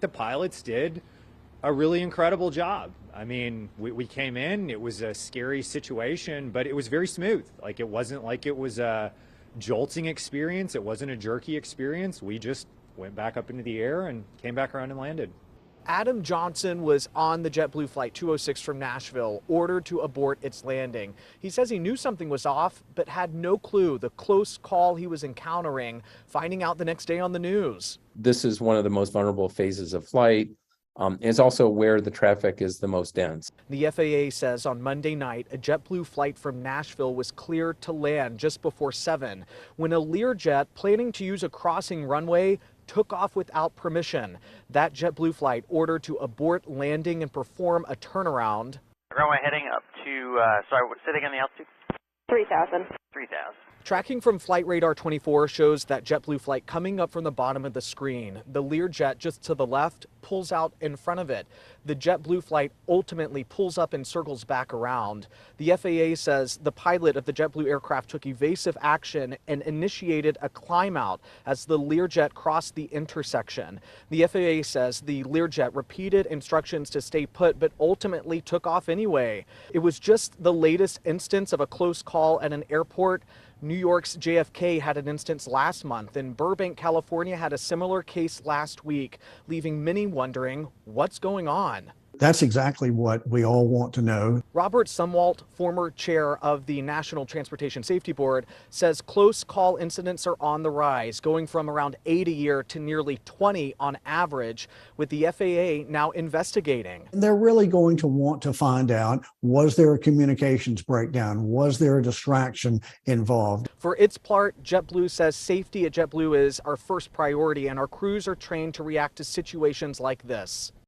the pilots did a really incredible job. I mean, we came in, it was a scary situation, but it was very smooth. Like, it wasn't like it was a jolting experience. It wasn't a jerky experience. We just went back up into the air and came back around and landed. Adam Johnson was on the JetBlue Flight 206 from Nashville, ordered to abort its landing. He says he knew something was off, but had no clue the close call he was encountering, finding out the next day on the news. This is one of the most vulnerable phases of flight. It's also where the traffic is the most dense. The FAA says on Monday night, a JetBlue flight from Nashville was cleared to land just before 7 when a Learjet planning to use a crossing runway took off without permission. That JetBlue flight ordered to abort landing and perform a turnaround. Runway heading up to, say it again, the altitude? 3,000. 3,000. Tracking from Flight Radar 24 shows that JetBlue flight coming up from the bottom of the screen. The Learjet just to the left pulls out in front of it. The JetBlue flight ultimately pulls up and circles back around. The FAA says the pilot of the JetBlue aircraft took evasive action and initiated a climb out as the Learjet crossed the intersection. The FAA says the Learjet repeated instructions to stay put but ultimately took off anyway. It was just the latest instance of a close call at an airport. New York's JFK had an instance last month, and Burbank, California had a similar case last week, leaving many wondering what's going on. That's exactly what we all want to know. Robert Sumwalt, former chair of the National Transportation Safety Board, says close call incidents are on the rise, going from around 8 a year to nearly 20 on average, with the FAA now investigating. They're really going to want to find out, was there a communications breakdown? Was there a distraction involved? For its part, JetBlue says safety at JetBlue is our first priority, and our crews are trained to react to situations like this.